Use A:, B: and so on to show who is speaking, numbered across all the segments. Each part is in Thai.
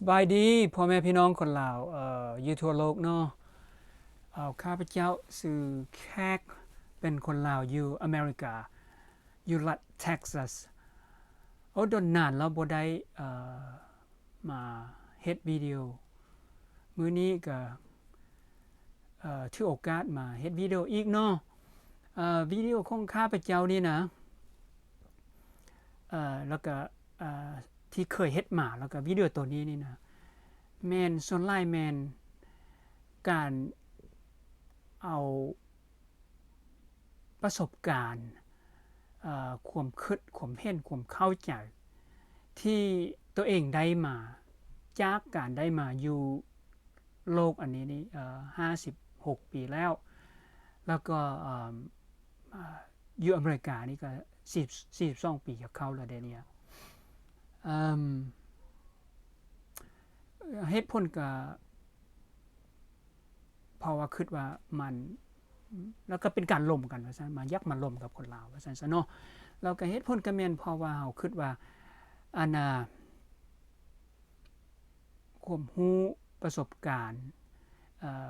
A: บายดีพ่อแม่พี่น้องคนลาวอยู่ทั่วโลกเนาะข้าพเจ้าชื่อแขกเป็นคนลาวอยู่อเมริกาอยู่รัฐเท็กซัสโดนนานแล้วบ่ได้มาเฮ็ดวิดีโอมื้อนี้ก็ถือโอกาสมาเฮ็ดวิดีโออีกเนาะวิดีโอของข้าพเจ้านี่นะแล้วก็ที่เคยเฮ็ดมาแล้วก็วิดีโอตัวนี้นี่นะแม่นส่วนหลายแม่นการเอาประสบการณ์ความคิดความเห็นความเข้าใจที่ตัวเองได้มาจากการได้มาอยู่โลกอันนี้นี่56 ปีแล้วก็อยู่อเมริกานี่ก็42 ปีจะเข้าแล้วเดี๋ยวนี้เหตุผลก็เพราะว่าคิดว่ามันแล้วก็เป็นการล่มกันว่าซั่นมายักมาล่มกับคนลาวว่าซั่นซะเนาะแล้วก็เหตุผลก็แม่นเพราะว่าเฮาคิดว่าอันน่ะความรู้ประสบการณ์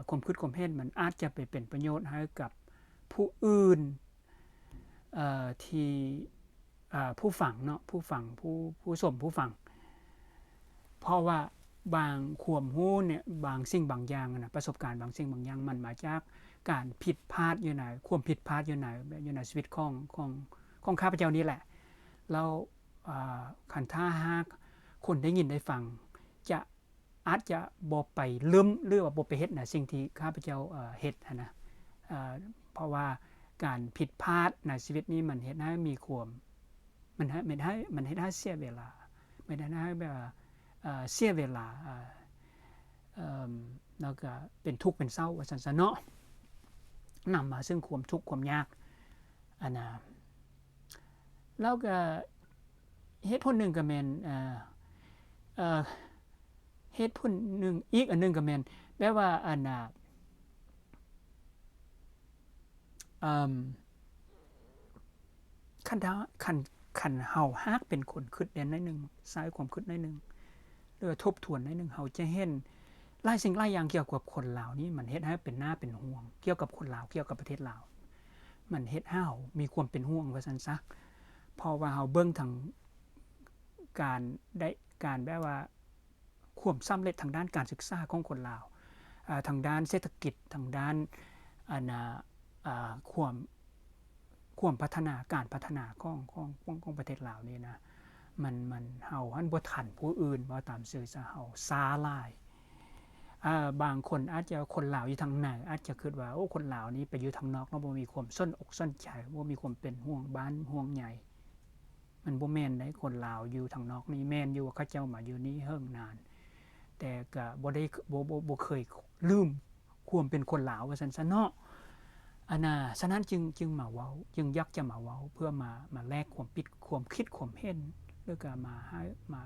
A: ความคิดความเห็นมันอาจจะไปเป็นประโยชน์ให้กับผู้อื่นที่ผู้ฟังเนาะผู้ฟังผู้ชมผู้ฟังเพราะว่าบางความรู้เนี่ยบางสิ่งบางอย่างนะประสบการณ์บางสิ่งบางอย่างมันมาจากการผิดพลาดอยู่ในความผิดพลาดอยู่ในชีวิตของข้าพเจ้านี่แหละแล้วคันถ้าหากคนได้ยินได้ฟังจะอาจจะบ่ไปลืมหรือว่าบ่ไปเฮ็ดนะสิ่งที่ข้าพเจ้าเฮ็ดนะเพราะว่าการผิดพลาดในชีวิตนี้มันเฮ็ดให้มีความมันเฮ็ดให้เสียเวลามันเฮ็ดให้แบบเสียเวลาแล้วก็เป็นทุกข์เป็นเศร้าว่าซั่นซะเนาะนำมาซึ่งความทุกข์ความยากอันน่ะแล้วก็เหตุผลหนึ่งก็แม่นเหตุผลหนึ่งอีกอันนึงก็แม่นแปลว่าอันน่ะคันเฮาหากเป็นคนคิดแน่น้อยนึงสายความคิดน้อยนึงหรือทบทวนน้อยนึงเฮาจะเห็นหลายสิ่งหลายอย่างเกี่ยวกับคนลาวนี่มันเฮ็ดให้เป็นหน้าเป็นห่วงเกี่ยวกับคนลาวเกี่ยวกับประเทศลาวมันเฮ็ดให้เฮามีความเป็นห่วงว่าซั่นซะเพราะว่าเฮาเบิ่งทางการได้การแบบว่าความสำเร็จทางด้านการศึกษาของคนลาวทางด้านเศรษฐกิจทางด้านอันน่ะความพัฒนาการพัฒนาของประเทศลาวนี่นะมันเฮาหันบ่ทันผู้อื่นว่าตามซื่อซะเฮาช้าหลายบางคนอาจจะคนลาวอยู่ทางไหนอาจจะคิดว่าโอ้คนลาวนี้ไปอยู่ทางนอกแล้วบ่มีความสนอกสนใจบ่มีความเป็นห่วงบ้านห่วงใหญ่มันบ่แม่นได้คนลาวอยู่ทางนอกนี่แม่นอยู่ว่าเขาเจ้ามาอยู่นี่เฮิ่งนานแต่ก็บ่ได้บ่เคยลืมความเป็นคนลาวว่าซั่นซะเนาะอันน่ะฉะนั้นจึงมาเว้าจึงอยากจะมาเว้าเพื่อมาแลกความคิดความเห็นแล้วก็มาให้มา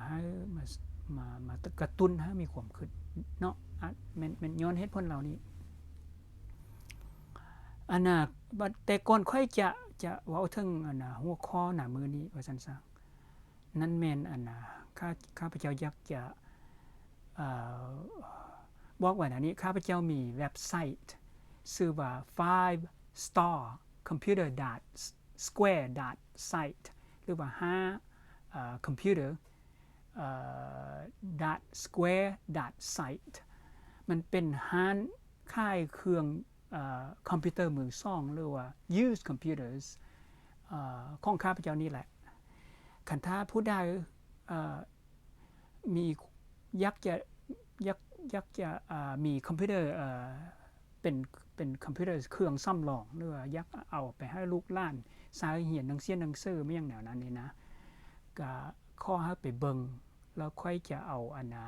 A: ให้มากระตุ้นให้มีความคิดเนาะแม่นย้อนเหตุผลเหล่านี้อันน่ะแต่ก่อนค่อยจะเว้าถึงอันน่ะหัวข้อหน้ามื้อนี้ว่าซั่นซะนั่นแม่นอันน่ะข้าพเจ้าอยากจะบอกไว้นะนี้ข้าพเจ้ามีเว็บไซต์ชื่อว่า 5starcomputer.square.site หรือว่า5 computer .square.site มันเป็นห้านขายเครื่องคอมพิวเตอร์มือสองหรือว่า used computers ของข้าพเจ้านี่แหละคันถ้าผู้ใดมีอยากจะมีคอมพิวเตอร์เป็นคอมพิวเตอร์เครื่องสำรองหรือว่าอยากเอาไปให้ลูกหลานสายเรียนหนังสือไม่อย่างแนวนั้นนี่นะก็ขอให้ไปเบิ่งแล้วค่อยจะเอาอันน่ะ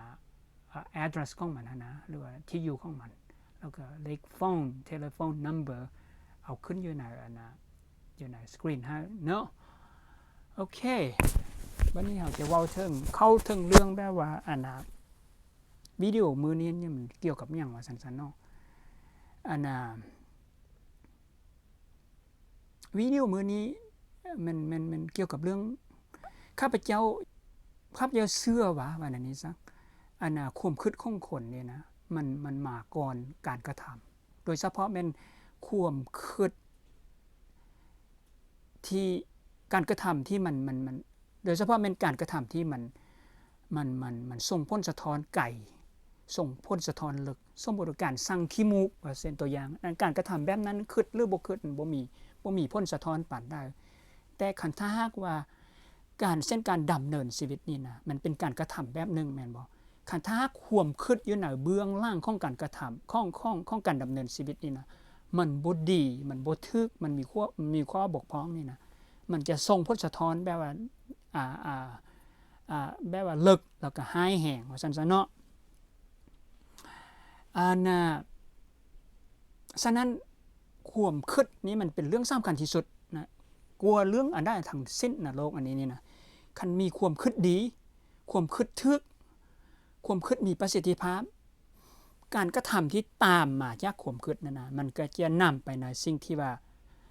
A: address ของมันนะหรือว่าที่อยู่ของมันแล้วก็เลข phone telephone number เอาขึ้นอยู่ในอันน่ะอยู่ในสกรีนให้เนาะโอเควันนี้เราจะเว้าถึงเข้าถึงเรื่องแบบว่าอันน่ะวิดีโอมื้อนี้มันเกี่ยวกับหยังว่าซั่นๆเนาะอันน่ะวิดีโอมื้อนี้มันเกี่ยวกับเรื่องข้าพเจ้า ข้าพเจ้าเชื่อว่าอันนี้ซะความคิดของคนเนี่ยนะมันมาก่อนการกระทำโดยเฉพาะแม่นความคิดที่การกระทำที่มันโดยเฉพาะแม่นการกระทำที่มันส่งผลสะท้อนไกลส่งผลสะท้อนลึกสมมุติการสั่งขี้มูกว่าเช่นตัวอย่างการกระทำแบบนั้นคิดหรือบ่คิดบ่มีผลสะท้อนปานใดแต่คันถ้าหากว่าการเส้นการดำเนินชีวิตนี่นะมันเป็นการกระทำแบบนึงแม่นบ่คันถ้าความคิดอยู่ในเบื้องล่างของการกระทำของการดำเนินชีวิตนี่นะมันบ่ดีมันบ่ถึกมันมีข้อบกพร่องนี่นะมันจะส่งผลสะท้อนแบบว่าแบบว่าลึกแล้วก็หายแห้งว่าซั่นซะเนาะฉะนั้นความคิดนี้มันเป็นเรื่องสำคัญที่สุดนะกลัวเรื่องอันใดทั้งสิ้นนะโลกอันนี้นี่นะคันมีความคิดดีความคิดถึกความคิดมีประสิทธิภาพการกระทำที่ตามมาจากความคิดนั่นนะมันก็จะนำไปในสิ่งที่ว่า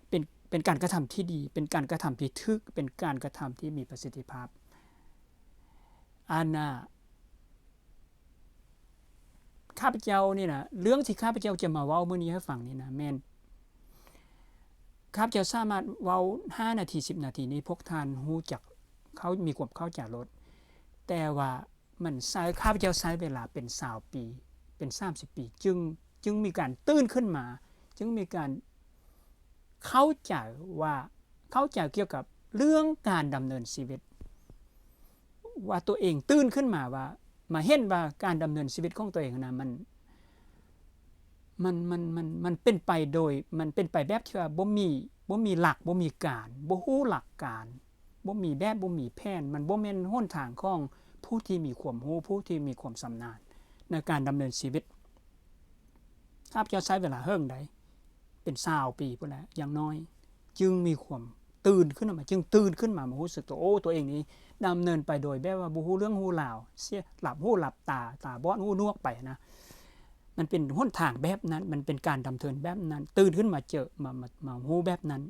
A: เป็นการกระทำที่ดีเป็นการกระทำที่ถึกเป็นการกระทำที่มีประสิทธิภาพข้าพเจ้านี่นะเรื่องที่ข้าพเจ้าจะมาเว้ามื้อนี้ให้ฟังนี่นะแม่นข้าพเจ้าสามารถเว้า5นาที10นาทีนี้พวกท่านรู้จักเขามีความเข้าใจรถแต่ว่ามันใช้ข้าพเจ้าใช้เวลาเป็น20ปีเป็น30ปีจึงมีการตื่นขึ้นมาจึงมีการเข้าใจเกี่ยวกับเรื่องการดำเนินชีวิตว่าตัวเองตื่นขึ้นมาว่ามาเห็นว่าการดำเนินชีวิตของตัวเองนะมันเป็นไปโดยมันเป็นไปแบบที่ว่าบ่มีหลักบ่มีการบ่ฮู้หลักการบ่มีแบบบ่มีแผนมันบ่แม่นหนทางของผู้ที่มีความรู้ผู้ที่มีความชำนาญในการดำเนินชีวิตครับจะใช้เวลาเฮิ่งใดเป็น20ปีพุ่นแหละอย่างน้อยจึงมีความตื่นขึ้นมาจึงตื่นขึ้นมารู้สึกตัวเองนี้ดำเนินไปโดยแบบว่าบ่ฮู้เรื่องฮู้ราวเสียหลับหูหลับตาบอดหูนวกไปนะมันเป็นหนทางแบบนั้นมันเป็นการดำเนินแบบนั้นตื่นขึ้นมาเจอมาฮู้แบบนั้น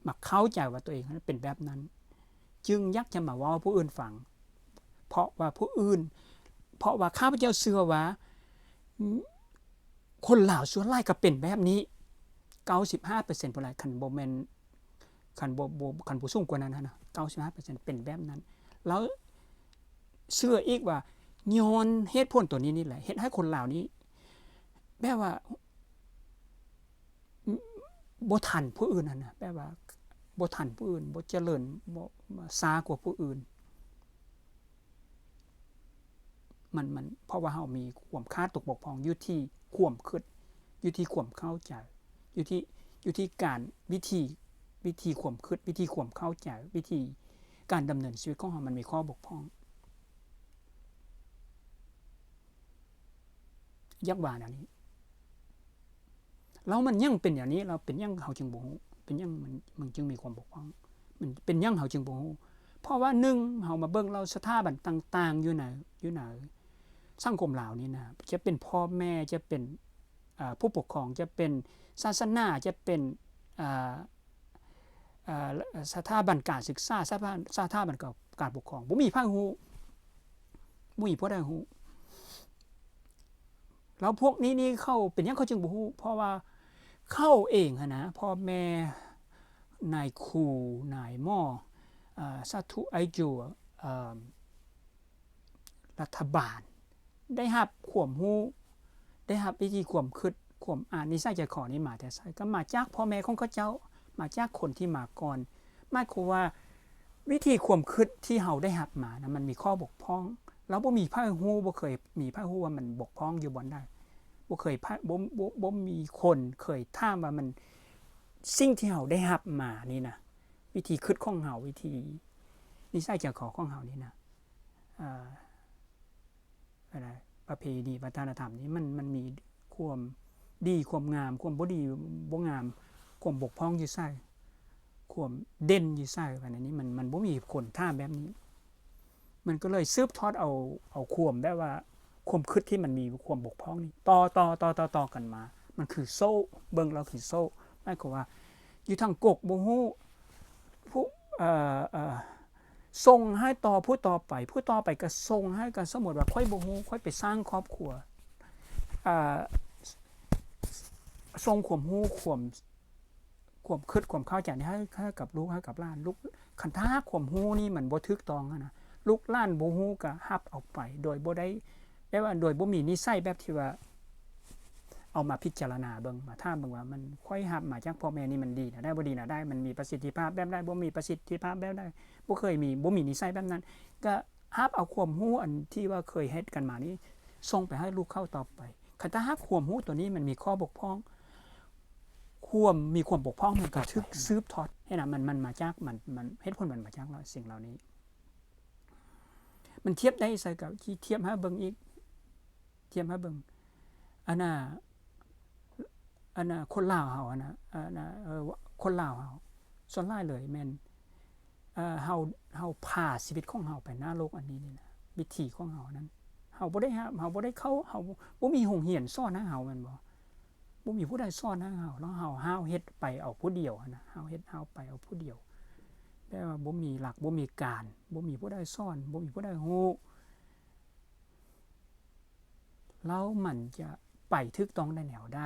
A: มาเข้าใจว่าตัวเองนั้นเป็นแบบนั้นจึงอยากจะมาเว้าผู้อื่นฟังเพราะว่าข้าพเจ้าเชื่อว่าคนลาวส่วนหลายก็เป็นแบบนี้ 95% พุ่นล่ะคันบ่แม่นคันบ่สูงกว่านั้นนะ 95% เป็นแบบนั้นแล้วเชื่ออีกว่าย้อนเหตุผลตัวนี้นี่แหละเฮ็ดให้คนลาวนี้แบบว่าบ่ทันผู้อื่นนั่นน่ะแบบว่าบ่ทันผู้อื่นบ่เจริญบ่ช้ากว่าผู้อื่นมันเพราะว่าเฮามีความขาดตกบกพร่องอยู่ที่ความคิดอยู่ที่ความเข้าใจอยู่ที่การวิธีความคิดวิธีความเข้าใจวิธีการดำเนินชีวิตของเฮามันมีข้อบกพร่องยักว่าอันนี้แล้วมันยังเป็นอย่างนี้เราเป็นยังเฮาจึงบ่ฮู้เป็นยังมันจึงมีความบกพร่องมันเป็นยังเฮาจึงบ่ฮู้เพราะว่า1เฮามาเบิ่งเราสถาบันต่างๆอยู่ไหนสังคมลาวนี่นะจะเป็นพ่อแม่จะเป็นผู้ปกครองจะเป็นศาสนาจะเป็นสถาบันการศึกษาสถาบันการปกครองบ่มีไผฮู้บ่มีผู้ใดฮู้แล้วพวกนี้นี่เขาเป็นหยังเขาจึงบ่ฮู้เพราะว่าเขาเองนะพ่อแม่นายครูนายหมอสาธุไอจูรัฐบาลได้รับความรู้ได้รับวิธีความคิดความอ่านนิสัยใจคอนี้มาแต่ไสก็มาจากพ่อแม่ของเขาเจ้ามาจากคนที่มาก่อนหมายความว่าวิธีความคิดที่เฮาได้รับมานะมันมีข้อบกพร่องแล้วบ่มีไผฮู้บ่เคยมีไผฮู้ว่ามันบกพร่องอยู่บ่ได้บ่เคยบ่มีคนเคยถามว่ามันสิ่งที่เฮาได้รับมานี่นะวิธีคิดของเฮาวิธีนิสัยใจคอของเฮานี่นะอะไรประเพณีวัฒนธรรมนี้มันมีความดีความงามความบ่ดีบ่งามความบกพร่องอยู่ไสความเด่นอยู่ไสอันนี้มันบ่มีคนถามแบบนี้มันก็เลยสืบทอดเอาความแบบว่าความคิดที่มันมีความบกพร่องนี่ต่อกันมามันคือโซ่เบิ่งแล้วคือโซ่หมายความว่าอยู่ทางกกบ่ฮู้ผู้ ส่งให้ต่อผู้ต่อไปผู้ต่อไปก็ส่งให้กันสมมุติว่าค่อยบ่ฮู้ค่อยไปสร้างครอบครัวส่งความรู้ความคิดความเข้าใจให้กับลูกให้กับหลานลูกคันถ้าความรู้นี่มันบ่ถูกต้องนะลูกหลานบ่ฮู้ก็รับเอาไปโดยบ่ได้ว่าโดยบ่มีนิสัยแบบที่ว่าเอามาพิจารณาเบิ่งมาถามเบิ่งว่ามันค่อยรับมาจากพ่อแม่นี่มันดีนะได้บ่ดีนะได้มันมีประสิทธิภาพแบบได้บ่มีประสิทธิภาพแบบได้บ่เคยมีบ่มีนิสัยแบบนั้นก็รับเอาความรู้อันที่ว่าเคยเฮ็ดกันมานี้ส่งไปให้ลูกเข้าต่อไปคันถ้ารับความรู้ตัวนี้มันมีข้อบกพร่องมีความบกพร่องมันก็ถูกสืบทอดให้นะมันมาจากมันเหตุผลมันมาจากสิ่งเหล่านี้มันเทียบได้ใส่กับที่เทียบให้เบิ่งอีกเทียบให้เบิ่งอันน่ะคนลาวเฮาคนลาวเฮาส่วนหลายเลยแม่นเฮาพาชีวิตของเฮาไปหน้าโลกอันนี้นี่นะวิถีของเฮานั้นเฮาบ่ได้เข้าเฮาบ่มีโรงเรียนสอนให้เฮาแม่นบ่มีผู้ใดสอนให้เฮาแล้วเฮาเฮ็ดไปเอาผู้เดียวนะเฮาเฮ็ดเฮาไปเอาผู้เดียวแต่ว่าบ่มีหลักบ่มีการบ่มีผู้ใดสอนบ่มีผู้ใดฮู้แล้วมันจะไปถูกต้องได้แนวใด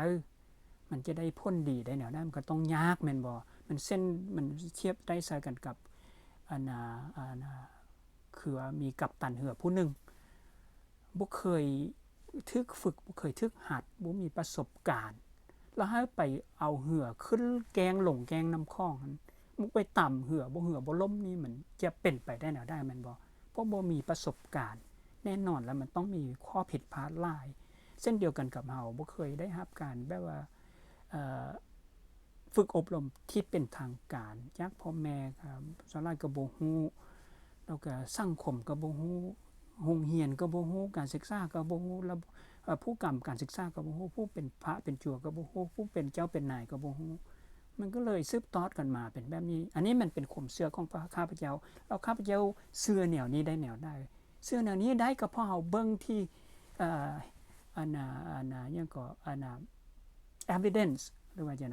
A: มันจะได้ผลดีได้แนวใดมันก็ต้องยากแม่นบ่มันเส้นมันเทียบได้ใส่กันกับคือว่ามีกัปตันเรือผู้หนึ่งบ่เคยถูกฝึกบ่เคยถูกหัดบ่มีประสบการณ์แล้วให้ไปเอาเหือขึ้นแกงหลงแกงน้ำคลองมุกไปต่ำเหือบ่ล้มนี่มันจะเป็นไปได้แนวได้แม่นบ่เพราะบ่มีประสบการณ์แน่นอนแล้วมันต้องมีข้อผิดพลาดหลายเส้นเดียวกันกับเฮาบ่เคยได้รับการแบบว่าฝึกอบรมที่เป็นทางการจากพ่อแม่ครับส่วนหลายก็บ่ฮู้แล้วก็สังคมก็บ่ฮู้โรงเรียนก็บ่ฮู้การศึกษาก็บ่ฮู้แล้วผู้กำการศึกษาก็บ่ฮู้ผู้เป็นพระเป็นจั่วก็บ่ฮู้ผู้เป็นเจ้าเป็นนายก็บ่ฮู้มันก็เลยสืบทอดกันมาเป็นแบบนี้อันนี้มันเป็นความเชื่อของข้าพเจ้าแล้วข้าพเจ้าเชื่อแนวนี้ได้แนวได้เชื่อแนวนี้ได้ก็เพราะเฮาเบิ่งที่ยังก็evidence หรือว่าจะ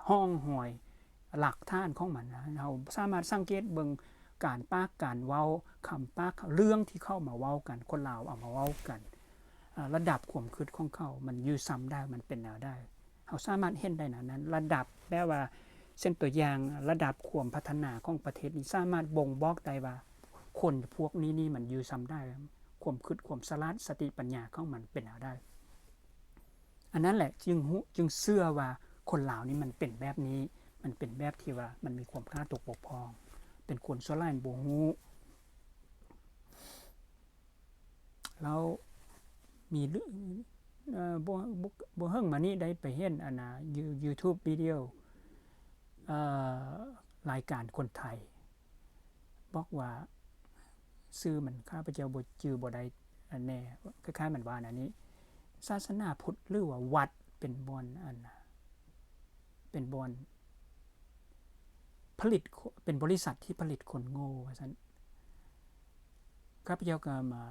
A: ห้องหอยหลักฐานของมันนะเราสามารถสังเกตเบิ่งการปากการเว้าคำปากเรื่องที่เข้ามาเว้ากันคนลาวเอามาเว้ากันระดับความคิดของเขามันอยู่ซ้ำได้มันเป็นแนวได้เราสามารถเห็นได้นั้นระดับแปลว่าเส้นตัวอย่างระดับความพัฒนาของประเทศนี้สามารถบ่งบอกได้ว่าคนพวกนี้นี่มันอยู่ซ้ำได้ความคิดความฉลาดสติปัญญาของมันเป็นแนวได้อันนั้นแหละจึงเชื่อว่าคนลาวนี่มันเป็นแบบนี้มันเป็นแบบที่ว่ามันมีความค่าตกบกพร่องเป็นคนส่วนหลายบ่ฮู้แล้วมีบ่เฮิงมานี้ได้ไปเห็นYouTube วิดีโอรายการคนไทยบอกว่าชื่อมันข้าพเจ้าบ่ชื่อบ่ได้แน่คล้ายๆมันว่าอันนี้ศาสนาพุทธหรือว่าวัดเป็นบ่อนเป็นบ่อนผลิตเป็นบริษัทที่ผลิตคนโง่ว่าซั่นข้าพเจ้าก็มา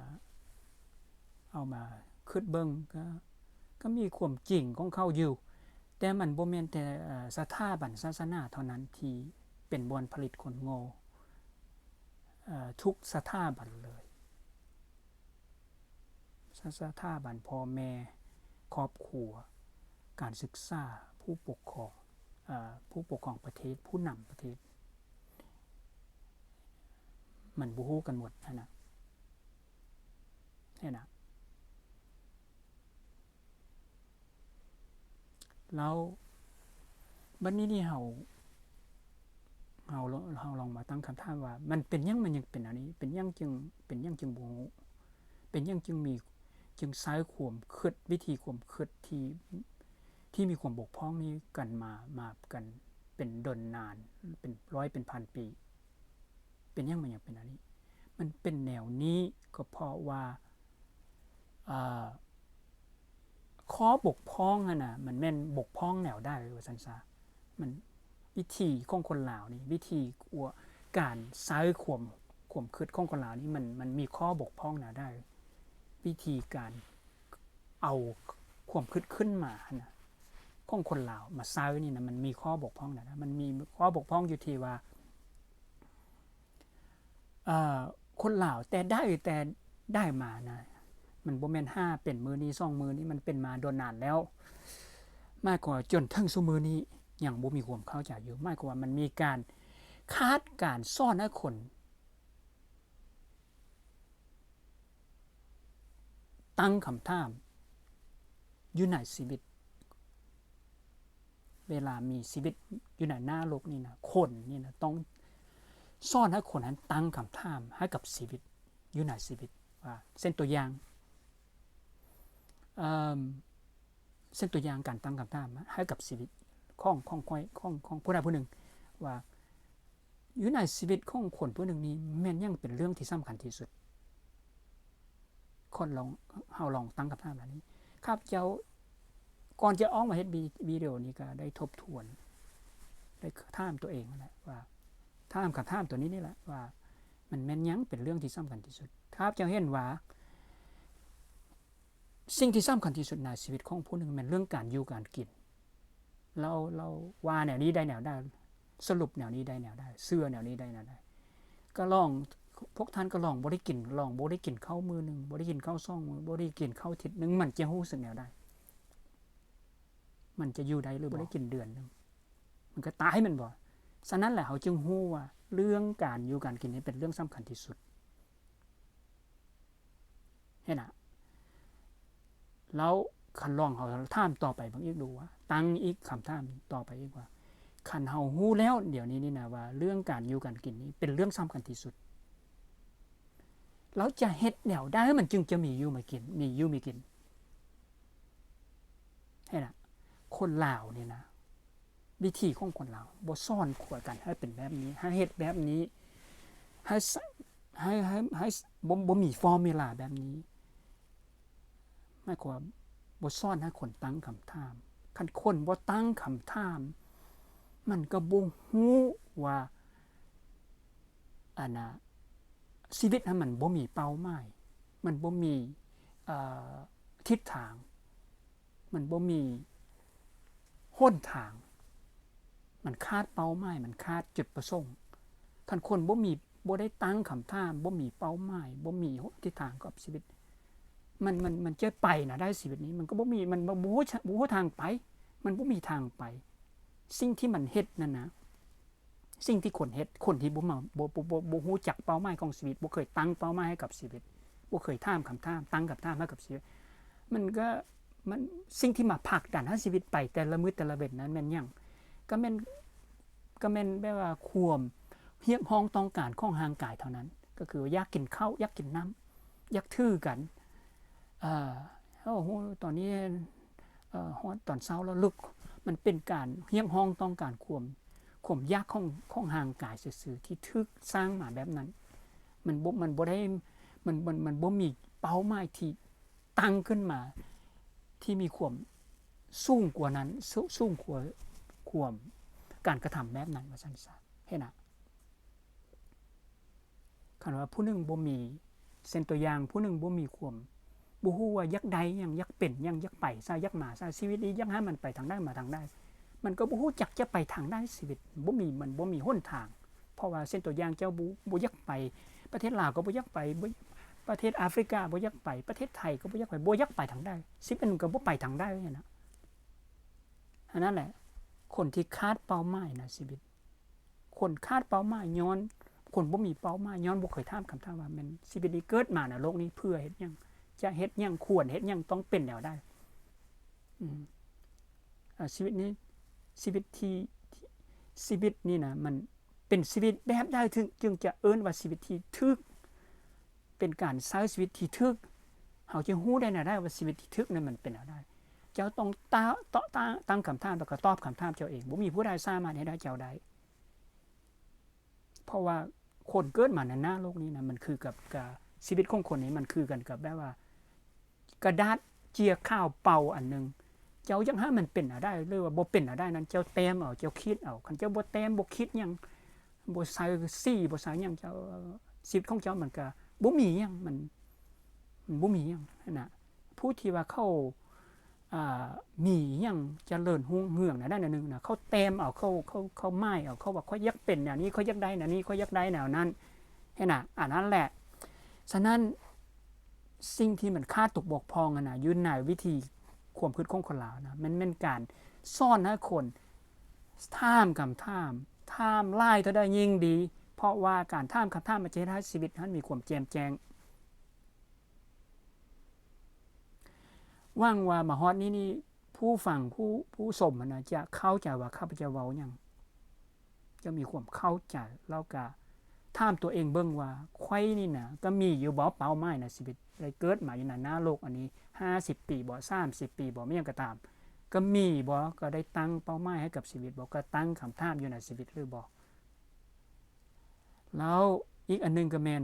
A: เอามาคิดเบิ่งก็มีความจริงของเขาอยู่แต่มันบ่แม่นแต่สถาบันศาสนาเท่านั้นที่เป็นบ่อนผลิตคนโง่ทุกสถาบันเลยสถาบันพ่อแม่ครอบครัวการศึกษาผู้ปกครองประเทศผู้นำประเทศมันบ่ฮู้กันหมดนะนี่นะแล้วบัดนี้นี่เฮาลองมาตั้งคำถามว่ามันเป็นยังมันยังเป็นอันนี้เป็นยังจึงบ่ฮู้เป็นยังจึงใช้ความคิดวิธีความคิดที่มีความบกพร่องนี้กันมากันเป็นดนนานเป็นร้อยเป็นพันปีเป็นยังมันยังเป็นอันนี้มันเป็นแนวนี้ก็เพราะว่าข้อบกพร่องน่ะมันแม่นบกพร่องแนวได้ว่าซั่นซะมันวิธีของคนลาวนี่วิธีการใช้ความคิดของคนลาวนี่มันมีข้อบกพร่องแนวได้วิธีการเอาความคิดขึ้นมานะของคนลาวมาใช้นี่นะมันมีข้อบกพร่องนะมันมีข้อบกพร่องอยู่ที่ว่า คนลาวแต่ได้มานะมันบ่แม่น5เป็นมื้อนี้2มื้อนี้มันเป็นมาโดนนานแล้วมากกว่าจนถึงซุมื้อนี้ยังบ่มีความเข้าใจอยู่มากกว่ามันมีการคาดการซ่อนให้คนตั้งคำถามอยู่ในชีวิตเวลามีชีวิตอยู่ในหน้าโลกนี่นะคนนี่นะต้องซ่อนให้คนนั้นตั้งคำถามให้กับชีวิตอยู่ในชีวิตว่าเส้นตัวอย่างเส้นตัวอย่างการตั้งคำถามให้กับชีวิตของผู้ใดผู้หนึ่งว่าอยู่ในชีวิตของคนผู้หนึ่งนี้แม่นยังเป็นเรื่องที่สำคัญที่สุดคนเฮาลองตั้งคำถามแบบนี้ครับเจ้าก่อนจะออกมาเฮ็ดวิดีโอนี้ก็ได้ทบทวนได้ถามตัวเองนั่นแหละว่าถามคำถามตัวนี้นี่แหละว่ามันแม่นยังเป็นเรื่องที่สำคัญที่สุดครับเจ้าเห็นว่าสิ่งที่สำคัญที่สุดในชีวิตของผู้หนึ่งมันเรื่องการอยู่การกินเราว่าแนวนี้ได้แนวได้สรุปแนวนี้ได้แนวได้เสื้อแนวนี้ได้แนวได้ก็ลองพวกท่านก็ลองบ่ได้กินลองบ่ได้กินข้าวมื้อนึงบ่ได้กินข้าว2มื้อบ่ได้กินข้าวอาทิตย์นึงมันจะรู้สึกแนวได้มันจะอยู่ได้หรือบ่ได้กินเดือนนึงมันก็ตายมันบ่ฉะนั้นแหละเขาจึงรู้ว่าเรื่องการอยู่การกินนี่เป็นเรื่องสำคัญที่สุดเห็นน่ะแล้วคันลองเขาถามต่อไปบางอีกดูว่าตั้งอีกคำถามต่อไปอีกว่าคันเฮาฮู้แล้วเดี๋ยวนี้นี่นะว่าเรื่องการอยู่การกินนี้เป็นเรื่องสำคัญที่สุดแล้วจะเฮ็ดแนวได้มันจึงจะมีอยู่มากินมีอยู่มีกินเห็นน่ะคนลาวนี่นะวิธีของคนลาวบ่ซ่อนขวดกันให้เป็นแบบนี้ให้เฮ็ดแบบนี้ให้บ่มีฟอร์มูลาแบบนี้หมายความบ่ซ่อนให้คนตั้งคำถามคันคนบ่ตั้งคำถามมันก็บ่ฮู้ว่าอันน่ะชีวิตมันบ่มีเป้าหมายมันบ่มีทิศทางมันบ่มีหนทางมันขาดเป้าหมายมันขาดจุดประสงค์คันคนบ่ได้ตั้งคำถามบ่มีเป้าหมายบ่มีทิศทางกับชีวิตมันจะไปนะได้ชีวิตนี้มันก็บ่มีมันบ่ฮู้ทางไปมันบ่มีทางไปสิ่งที่มันเฮ็ดนั่นนะสิ่งที่คนเฮ็ดคนที่บ่ฮู้จักเป้าหมายของชีวิตบ่เคยตั้งเป้าหมายให้กับชีวิตบ่เคยถามคำถามตั้งคำถามให้กับชีวิตมันสิ่งที่มาผลักดันให้ชีวิตไปแต่ละมื้อแต่ละเบ็ดนั้นแม่นหยังก็แม่นแบบว่าความเรียกร้องต้องการของร่างกายเท่านั้นก็คืออยากกินข้าวอยากกินน้ำอยากถือกันโอ้โหตอนนี้ฮอดตอนเช้าแล้วลุกมันเป็นการเรียกร้องต้องการความอยากของร่างกายซื่อๆที่ถูกสร้างมาแบบนั้นมันบ่ได้มันบ่มีเป้าหมายที่ตั้งขึ้นมาที่มีความสูงกว่านั้นสูงกว่าความการกระทำแบบนั้นว่าซั่นซะเห็นน่ะคันว่าผู้นึงบ่มีเส้นตัวอย่างผู้นึงบ่มีความบ่ฮู้ว่าอยากได้หยังอยากเป็นหยังอยากไปซะอยากมาซะชีวิตนี้อยากให้มันไปทางใดมาทางใดมันก็บ่ฮู้จักจะไปทางใดชีวิตมันบ่มีหนทางเพราะว่าเส้นตัวอย่างเจ้าบ่อยากไปประเทศลาวก็บ่อยากไปประเทศแอฟริกาบ่อยากไปประเทศไทยก็บ่อยากไปทางใดสิเป็นก็บ่ไปทางใดนั่นน่ะอันนั้นแหละคนที่คาดเป้าหมายในชีวิตคนคาดเป้าหมายย้อนคนบ่มีเป้าหมายย้อนบ่เคยถามคำถามว่าแม่นชีวิตนี้เกิดมาในโลกนี้เพื่อเฮ็ดหยังจะเฮ็ดหยังควรเฮ็ดหยังต้องเป็นแนวใดชีวิตนี้ชีวิตนี่นะมันเป็นชีวิตแบบใดถึงจึงจะเอิ้นว่าชีวิตที่ถูกเป็นการใช้ชีวิตที่ถูกเฮาจะฮู้ได้แนวใดว่าชีวิตที่ถูกนั้นมันเป็นแนวใดเจ้าต้องตั้งคำถามแล้วก็ตอบคำถามเจ้าเองบ่มีผู้ใดสามารถเฮ็ดให้เจ้าได้เพราะว่าคนเกิดมาในหน้าโลกนี้นะมันคือกับชีวิตของคนนี้มันคือกันกับแบบว่ากระดาษเจียข้าวเป่าอันนึงเจ้าจังหามันเป็นได้หรือว่าบ่เป็นได้นั้นเจ้าแต้มเอาเจ้าคิดเอาคันเจ้าบ่แต้มบ่คิดหยังบ่ใส่สีบ่ใส่หยังเจ้าชีวิตของเจ้ามันก็บ่มีหยังมันบ่มีหยังนั่นน่ะผู้ที่ว่าเขามีหยังเจริญรุ่งเรืองในด้านนึงน่ะเขาแต้มเอาเขาหมายเอาเขาว่าเขาอยากเป็นแนวนี้เขาอยากได้แนวนี้เขาอยากได้แนวนั้น ห็นน่ะอันนั้นแหละฉะนั้นสิ่งที่มันค่าตกบกพร่องนะอยู่ในวิธีความคิดของคนลาวนะมันเป็นการซ่อนให้คนท่ามคำท่ามไล่เท่าได้ยิ่งดีเพราะว่าการท่ามคำท่ามมันจะให้ชีวิตนั้นมีความแจ่มแจ้งว่างว่ามาฮอดนี่ผู้ฟังผู้สมนะจะเข้าใจว่าข้าพเจ้าเว้าหยังจะมีความเข้าใจแล้วก็ถามตัวเองเบิ่งว่าไข่นี่นะก็มีอยู่บ่เป้าหมายในชีวิตได้เกิดมาอยู่ในหน้าโลกอันนี้50ปีบ่30ปีบ่มีหยังก็ตามก็มีบ่ก็ได้ตั้งเป้าหมายให้กับชีวิตบ่ก็ตั้งคำถามอยู่ในชีวิตหรือบ่แล้วอีกอันนึงก็แม่น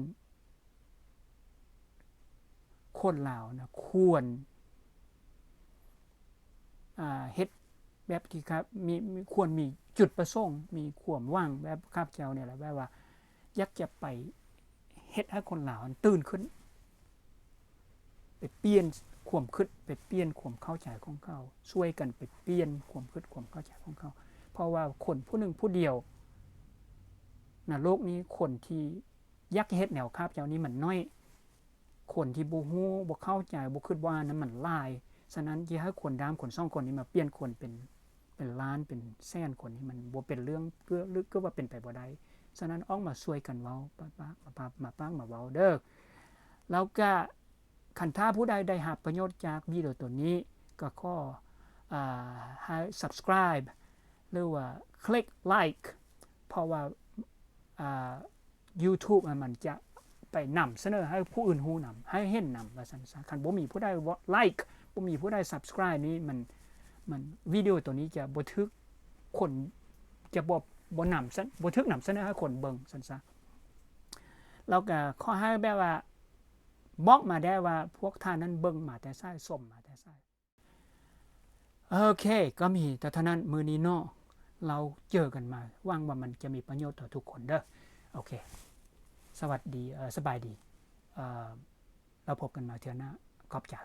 A: คนลาวนะควรเฮ็ดแบบที่ครับมีควรมีจุดประสงค์มีความหวังแบบข้าพเจ้าเนี่ยแหละแบบว่าอยากจะไปเฮ็ดให้คนลาวตื่นขึ้นไปเปลี่ยนความคิดไปเปลี่ยนความเข้าใจของเขาช่วยกันไปเปลี่ยนความคิดความเข้าใจของเขาเพราะว่าคนผู้หนึ่งผู้เดียวนะโลกนี้คนที่อยากเฮ็ดแนวข้าพเจ้านี้มันน้อยคนที่บ่ฮู้บ่เข้าใจบ่คิดว่านั้นมันหลายฉะนั้นสิให้คนดามคน2คนนี้มาเปลี่ยนคนเป็นล้านเป็นแสนคนนี้มันบ่เป็นเรื่องก็ว่าเป็นไปบ่ได้ฉะนั้นออกมาช่วยกันเว้ามาฟังมาเว้าเด้อแล้วก็คันถ้าผู้ใดได้รับประโยชน์จากวิดีโอตัวนี้ก็ขอให้ subscribe หรือว่าคลิก like เพราะว่าYouTube มันจะไปนำเสนอให้ผู้อื่นฮู้นำให้เห็นนำว่าซั่นซะคันบ่มีผู้ใด like บ่มีผู้ใด subscribe นี้มันวิดีโอตัวนี้จะบ่ถึกคนจะบ่นำบ่ถึกนำเสนอให้คนเบิ่งซั่นซะแล้วก็ขอให้แบบว่าบอกมาได้ว่าพวกท่านนั้นเบิ่งมาแต่ซ้ายส้มมาแต่ซ้ายโอเคก็มีแต่เท่านั้นมื้อนี้เนาะเราเจอกันมาหวังว่ามันจะมีประโยชน์ต่อทุกคนเด้อโอเคสวัสดีสบายดีเราพบกันมาเทื่อหน้าขอบใจ